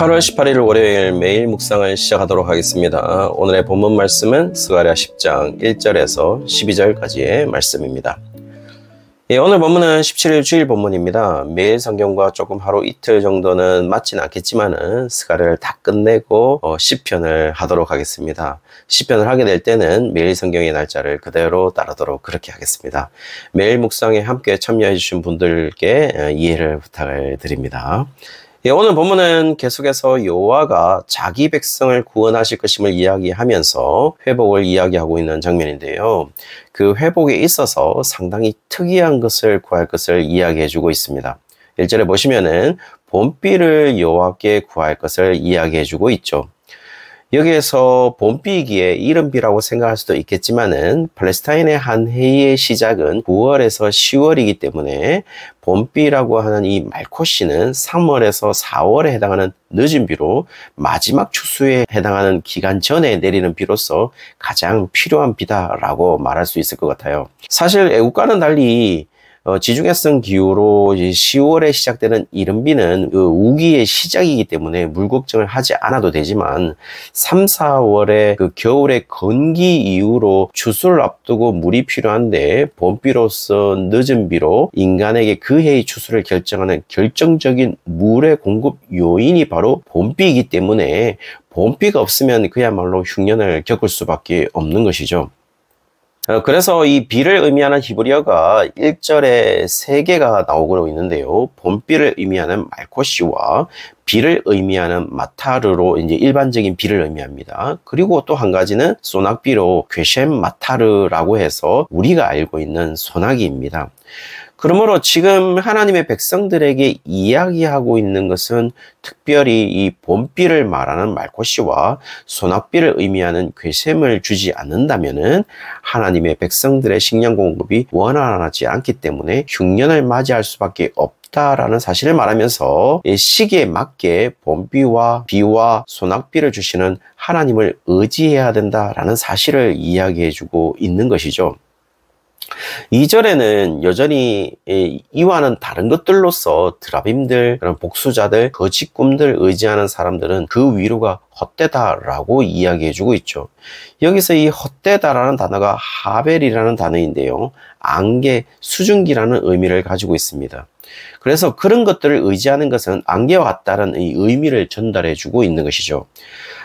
8월 18일 월요일 매일 묵상을 시작하도록 하겠습니다. 오늘의 본문 말씀은 스가랴 10장 1절에서 12절까지의 말씀입니다. 오늘 본문은 17일 주일 본문입니다. 매일 성경과 조금 하루 이틀 정도는 맞지는 않겠지만은 스가랴를 다 끝내고 시편을 하도록 하겠습니다. 시편을 하게 될 때는 매일 성경의 날짜를 그대로 따르도록 그렇게 하겠습니다. 매일 묵상에 함께 참여해 주신 분들께 이해를 부탁을 드립니다. 오늘 본문은 계속해서 여호와가 자기 백성을 구원하실 것임을 이야기하면서 회복을 이야기하고 있는 장면인데요. 그 회복에 있어서 상당히 특이한 것을 구할 것을 이야기해주고 있습니다. 1절에 보시면은 봄비를 여호와께 구할 것을 이야기해주고 있죠. 여기에서 봄비이기에 이른비라고 생각할 수도 있겠지만은 팔레스타인의 한 해의 시작은 9월에서 10월이기 때문에 봄비라고 하는 이 말코시는 3월에서 4월에 해당하는 늦은 비로 마지막 추수에 해당하는 기간 전에 내리는 비로서 가장 필요한 비다라고 말할 수 있을 것 같아요. 사실 애국과는 달리 지중해성 기후로 10월에 시작되는 이른비는 우기의 시작이기 때문에 물 걱정을 하지 않아도 되지만 3, 4월에 그 겨울의 건기 이후로 추수를 앞두고 물이 필요한데 봄비로서 늦은 비로 인간에게 그 해의 추수를 결정하는 결정적인 물의 공급 요인이 바로 봄비이기 때문에 봄비가 없으면 그야말로 흉년을 겪을 수밖에 없는 것이죠. 그래서 이 비를 의미하는 히브리어가 1절에 3개가 나오고 있는데요. 봄비를 의미하는 말코시와 비를 의미하는 마타르로 이제 일반적인 비를 의미합니다. 그리고 또 한 가지는 소낙비로 괴셴 마타르라고 해서 우리가 알고 있는 소나기입니다. 그러므로 지금 하나님의 백성들에게 이야기하고 있는 것은 특별히 이 봄비를 말하는 말코시와 소낙비를 의미하는 괴셈을 주지 않는다면은 하나님의 백성들의 식량 공급이 원활하지 않기 때문에 흉년을 맞이할 수밖에 없다라는 사실을 말하면서 이 시기에 맞게 봄비와 비와 소낙비를 주시는 하나님을 의지해야 된다라는 사실을 이야기해주고 있는 것이죠. 2절에는 여전히 이와는 다른 것들로서 드라빔들, 그런 복수자들, 거짓 꿈들 의지하는 사람들은 그 위로가 헛되다라고 이야기해주고 있죠. 여기서 이 헛되다라는 단어가 하벨이라는 단어인데요. 안개, 수증기라는 의미를 가지고 있습니다. 그래서 그런 것들을 의지하는 것은 안개와 같다는 이 의미를 전달해주고 있는 것이죠.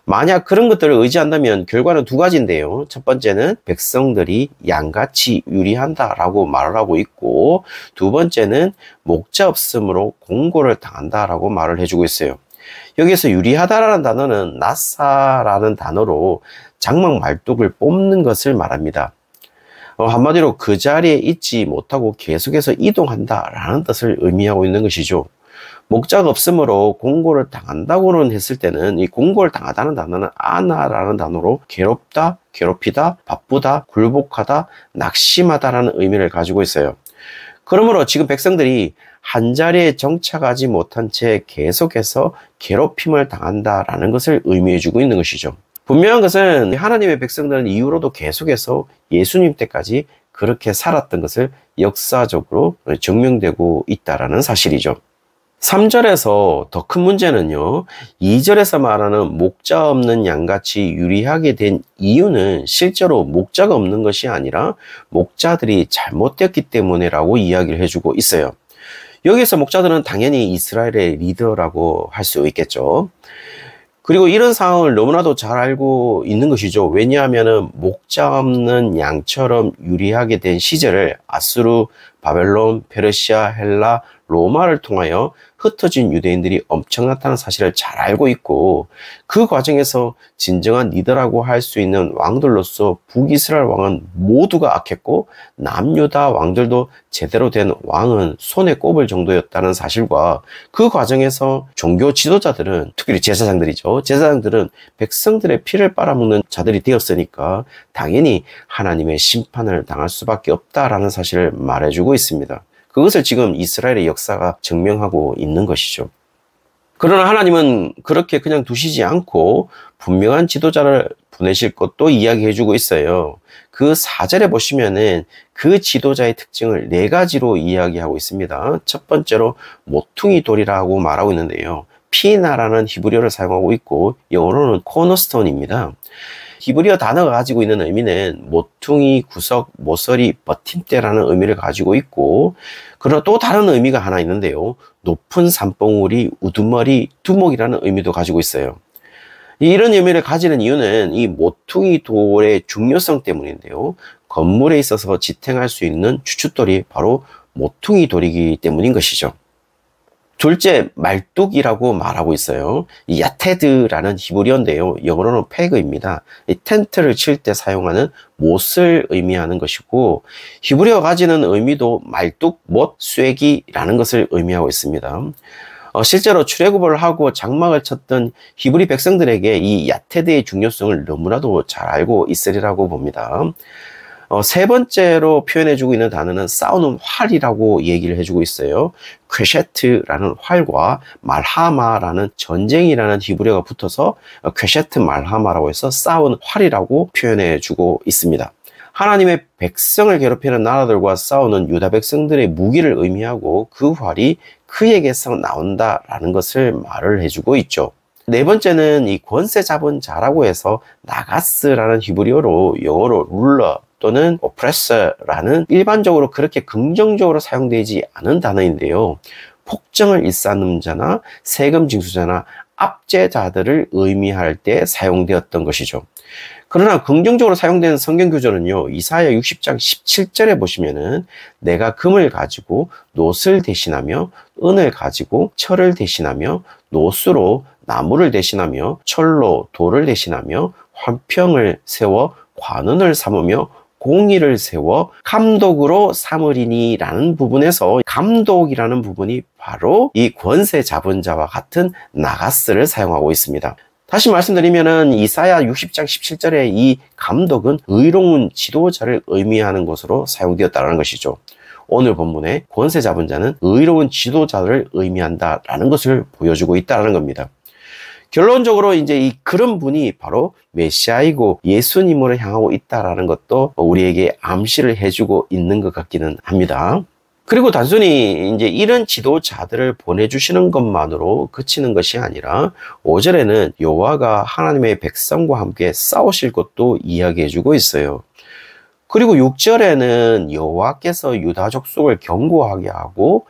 만약 그런 것들을 의지한다면 결과는 두 가지인데요. 첫 번째는 백성들이 양같이 유리한다라고 말을 하고 있고, 두 번째는 목자 없음으로 공고를 당한다라고 말을 해주고 있어요. 여기서 유리하다라는 단어는 나사라는 단어로 장막 말뚝을 뽑는 것을 말합니다. 한마디로 그 자리에 있지 못하고 계속해서 이동한다라는 뜻을 의미하고 있는 것이죠. 목자가 없으므로 공고를 당한다고는 했을 때는 이 공고를 당하다는 단어는 아나라는 단어로 괴롭다, 괴롭히다, 바쁘다, 굴복하다, 낙심하다라는 의미를 가지고 있어요. 그러므로 지금 백성들이 한 자리에 정착하지 못한 채 계속해서 괴롭힘을 당한다라는 것을 의미해주고 있는 것이죠. 분명한 것은 하나님의 백성들은 이후로도 계속해서 예수님 때까지 그렇게 살았던 것을 역사적으로 증명되고 있다는 사실이죠. 3절에서 더 큰 문제는요, 2절에서 말하는 목자 없는 양같이 유리하게 된 이유는 실제로 목자가 없는 것이 아니라 목자들이 잘못됐기 때문이라고 이야기를 해주고 있어요. 여기서 목자들은 당연히 이스라엘의 리더라고 할 수 있겠죠. 그리고 이런 상황을 너무나도 잘 알고 있는 것이죠. 왜냐하면 목자 없는 양처럼 유리하게 된 시절을 아수르, 바벨론, 페르시아, 헬라, 로마를 통하여 흩어진 유대인들이 엄청났다는 사실을 잘 알고 있고, 그 과정에서 진정한 리더라고 할 수 있는 왕들로서 북이스라엘 왕은 모두가 악했고 남유다 왕들도 제대로 된 왕은 손에 꼽을 정도였다는 사실과, 그 과정에서 종교 지도자들은, 특별히 제사장들이죠, 제사장들은 백성들의 피를 빨아먹는 자들이 되었으니까 당연히 하나님의 심판을 당할 수밖에 없다라는 사실을 말해주고 있습니다. 그것을 지금 이스라엘의 역사가 증명하고 있는 것이죠. 그러나 하나님은 그렇게 그냥 두시지 않고 분명한 지도자를 보내실 것도 이야기해주고 있어요. 그 4절에 보시면은 그 지도자의 특징을 4가지로 이야기하고 있습니다. 첫 번째로 모퉁이 돌이라고 말하고 있는데요. 카피나라는 히브리어를 사용하고 있고 영어로는 코너스톤입니다. 히브리어 단어가 가지고 있는 의미는 모퉁이, 구석, 모서리, 버팀대라는 의미를 가지고 있고, 그러나 또 다른 의미가 하나 있는데요. 높은 산봉우리, 우두머리, 두목이라는 의미도 가지고 있어요. 이런 의미를 가지는 이유는 이 모퉁이 돌의 중요성 때문인데요. 건물에 있어서 지탱할 수 있는 주춧돌이 바로 모퉁이 돌이기 때문인 것이죠. 둘째, 말뚝이라고 말하고 있어요. 이 야테드라는 히브리어인데요. 영어로는 페그입니다. 이 텐트를 칠 때 사용하는 못을 의미하는 것이고, 히브리어가 가지는 의미도 말뚝, 못, 쐐기라는 것을 의미하고 있습니다. 실제로 출애굽을 하고 장막을 쳤던 히브리 백성들에게 이 야테드의 중요성을 너무나도 잘 알고 있으리라고 봅니다. 세 번째로 표현해주고 있는 단어는 싸우는 활이라고 얘기를 해주고 있어요. 퀘셰트라는 활과 말하마라는 전쟁이라는 히브리어가 붙어서 퀘셰트 말하마라고 해서 싸우는 활이라고 표현해주고 있습니다. 하나님의 백성을 괴롭히는 나라들과 싸우는 유다 백성들의 무기를 의미하고 그 활이 그에게서 나온다라는 것을 말을 해주고 있죠. 네 번째는 이 권세 잡은 자라고 해서 나가스라는 히브리어로 영어로 룰러 또는 오프레서라는 일반적으로 그렇게 긍정적으로 사용되지 않은 단어인데요. 폭정을 일삼는 자나 세금 징수자나 압제자들을 의미할 때 사용되었던 것이죠. 그러나 긍정적으로 사용되는 성경 구절은요, 이사야 60장 17절에 보시면은 내가 금을 가지고 놋을 대신하며 은을 가지고 철을 대신하며 놋으로 나무를 대신하며 철로 돌을 대신하며 환평을 세워 관원을 삼으며 공의를 세워 감독으로 삼으리니 라는 부분에서 감독이라는 부분이 바로 이 권세 잡은 자와 같은 나가스를 사용하고 있습니다. 다시 말씀드리면은 이사야 60장 17절에 이 감독은 의로운 지도자를 의미하는 것으로 사용되었다는 것이죠. 오늘 본문의 권세 잡은 자는 의로운 지도자를 의미한다라는 것을 보여주고 있다는 겁니다. 결론적으로 이제 그런 분이 바로 메시아이고 예수님으로 향하고 있다라는 것도 우리에게 암시를 해주고 있는 것 같기는 합니다. 그리고 단순히 이제 이런 지도자들을 보내주시는 것만으로 그치는 것이 아니라 5절에는 여호와가 하나님의 백성과 함께 싸우실 것도 이야기해주고 있어요. 그리고 6절에는 여호와께서 유다 족속을 견고하게 하고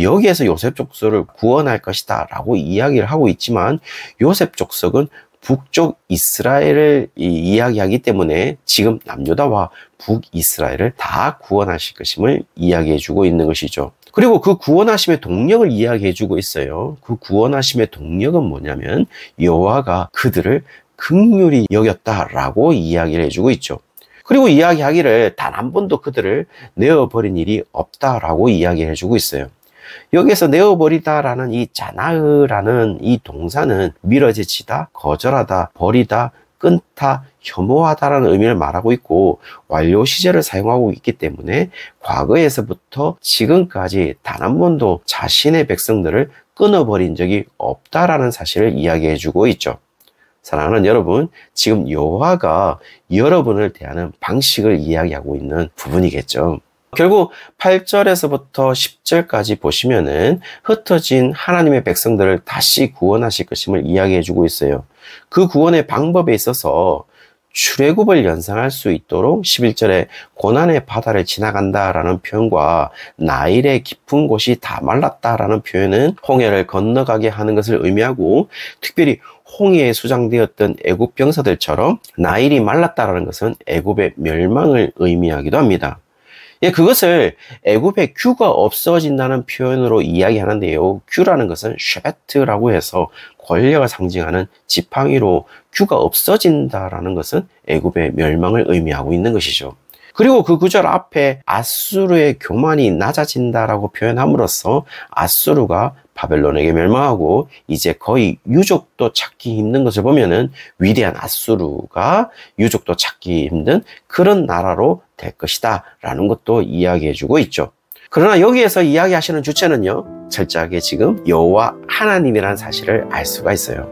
여기에서 요셉 족속을 구원할 것이다 라고 이야기를 하고 있지만 요셉 족속은 북쪽 이스라엘을 이야기하기 때문에 지금 남유다와 북이스라엘을 다 구원하실 것임을 이야기해주고 있는 것이죠. 그리고 그 구원하심의 동력을 이야기해주고 있어요. 그 구원하심의 동력은 뭐냐면 여호와가 그들을 긍휼히 여겼다라고 이야기를 해주고 있죠. 그리고 이야기하기를 단 한 번도 그들을 내어버린 일이 없다라고 이야기를 해주고 있어요. 여기에서 내어버리다라는 이 자나으라는 이 동사는 밀어제치다, 거절하다, 버리다, 끊다, 혐오하다라는 의미를 말하고 있고 완료 시제를 사용하고 있기 때문에 과거에서부터 지금까지 단 한 번도 자신의 백성들을 끊어버린 적이 없다라는 사실을 이야기해 주고 있죠. 사랑하는 여러분, 지금 여호와가 여러분을 대하는 방식을 이야기하고 있는 부분이겠죠. 결국 8절에서부터 10절까지 보시면은 흩어진 하나님의 백성들을 다시 구원하실 것임을 이야기해주고 있어요. 그 구원의 방법에 있어서 출애굽을 연상할 수 있도록 11절에 고난의 바다를 지나간다라는 표현과 나일의 깊은 곳이 다 말랐다라는 표현은 홍해를 건너가게 하는 것을 의미하고 특별히 홍해에 수장되었던 애굽 병사들처럼 나일이 말랐다라는 것은 애굽의 멸망을 의미하기도 합니다. 그것을 애굽의 규가 없어진다는 표현으로 이야기하는데요. 규라는 것은 쉐베트라고 해서 권력을 상징하는 지팡이로 규가 없어진다라는 것은 애굽의 멸망을 의미하고 있는 것이죠. 그리고 그 구절 앞에 아수르의 교만이 낮아진다라고 표현함으로써 아수르가 바벨론에게 멸망하고 이제 거의 유족도 찾기 힘든 것을 보면은 위대한 아수르가 유족도 찾기 힘든 그런 나라로 될 것이다 라는 것도 이야기해 주고 있죠. 그러나 여기에서 이야기하시는 주체는요, 철저하게 지금 여호와 하나님이라는 사실을 알 수가 있어요.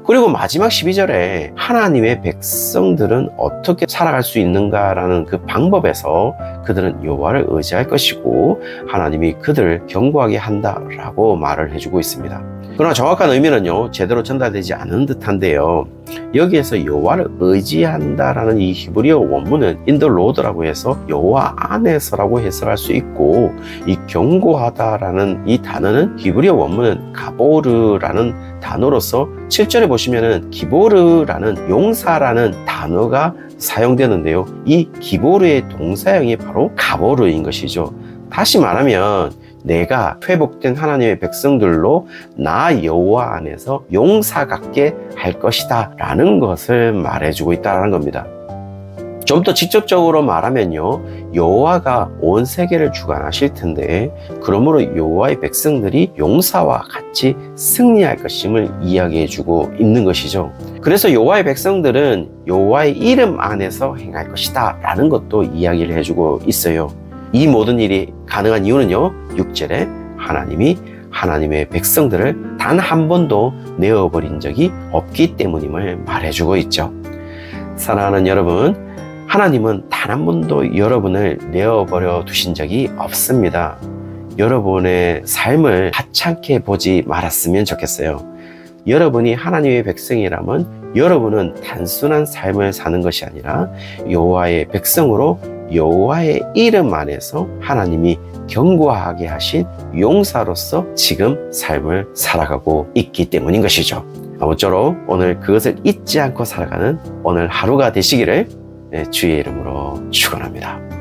그리고 마지막 12절에 하나님의 백성들은 어떻게 살아갈 수 있는가라는 그 방법에서 그들은 여호와를 의지할 것이고 하나님이 그들을 견고하게 한다라고 말을 해주고 있습니다. 그러나 정확한 의미는요, 제대로 전달되지 않은 듯한데요, 여기에서 여호와를 의지한다라는 이 히브리어 원문은 인더 로드라고 해서 여호와 안에서라고 해석할 수 있고, 이 견고하다라는 이 단어는 히브리어 원문은 가보르라는 단어로서 7절에 보시면은 기보르라는 용사라는 단어가 사용되는데요, 이 기보르의 동사형이 바로 가보르인 것이죠. 다시 말하면 내가 회복된 하나님의 백성들로 나 여호와 안에서 용사 같게 할 것이다 라는 것을 말해주고 있다는 겁니다. 좀 더 직접적으로 말하면요, 여호와가 온 세계를 주관하실 텐데 그러므로 여호와의 백성들이 용사와 같이 승리할 것임을 이야기해주고 있는 것이죠. 그래서 여호와의 백성들은 여호와의 이름 안에서 행할 것이다 라는 것도 이야기를 해주고 있어요. 이 모든 일이 가능한 이유는요, 6절에 하나님이 하나님의 백성들을 단 한 번도 내어버린 적이 없기 때문임을 말해주고 있죠. 사랑하는 여러분, 하나님은 단 한 번도 여러분을 내어버려 두신 적이 없습니다. 여러분의 삶을 하찮게 보지 말았으면 좋겠어요. 여러분이 하나님의 백성이라면 여러분은 단순한 삶을 사는 것이 아니라 여호와의 백성으로 여호와의 이름 안에서 하나님이 견고하게 하신 용사로서 지금 삶을 살아가고 있기 때문인 것이죠. 아무쪼록 오늘 그것을 잊지 않고 살아가는 오늘 하루가 되시기를 주의 이름으로 축원합니다.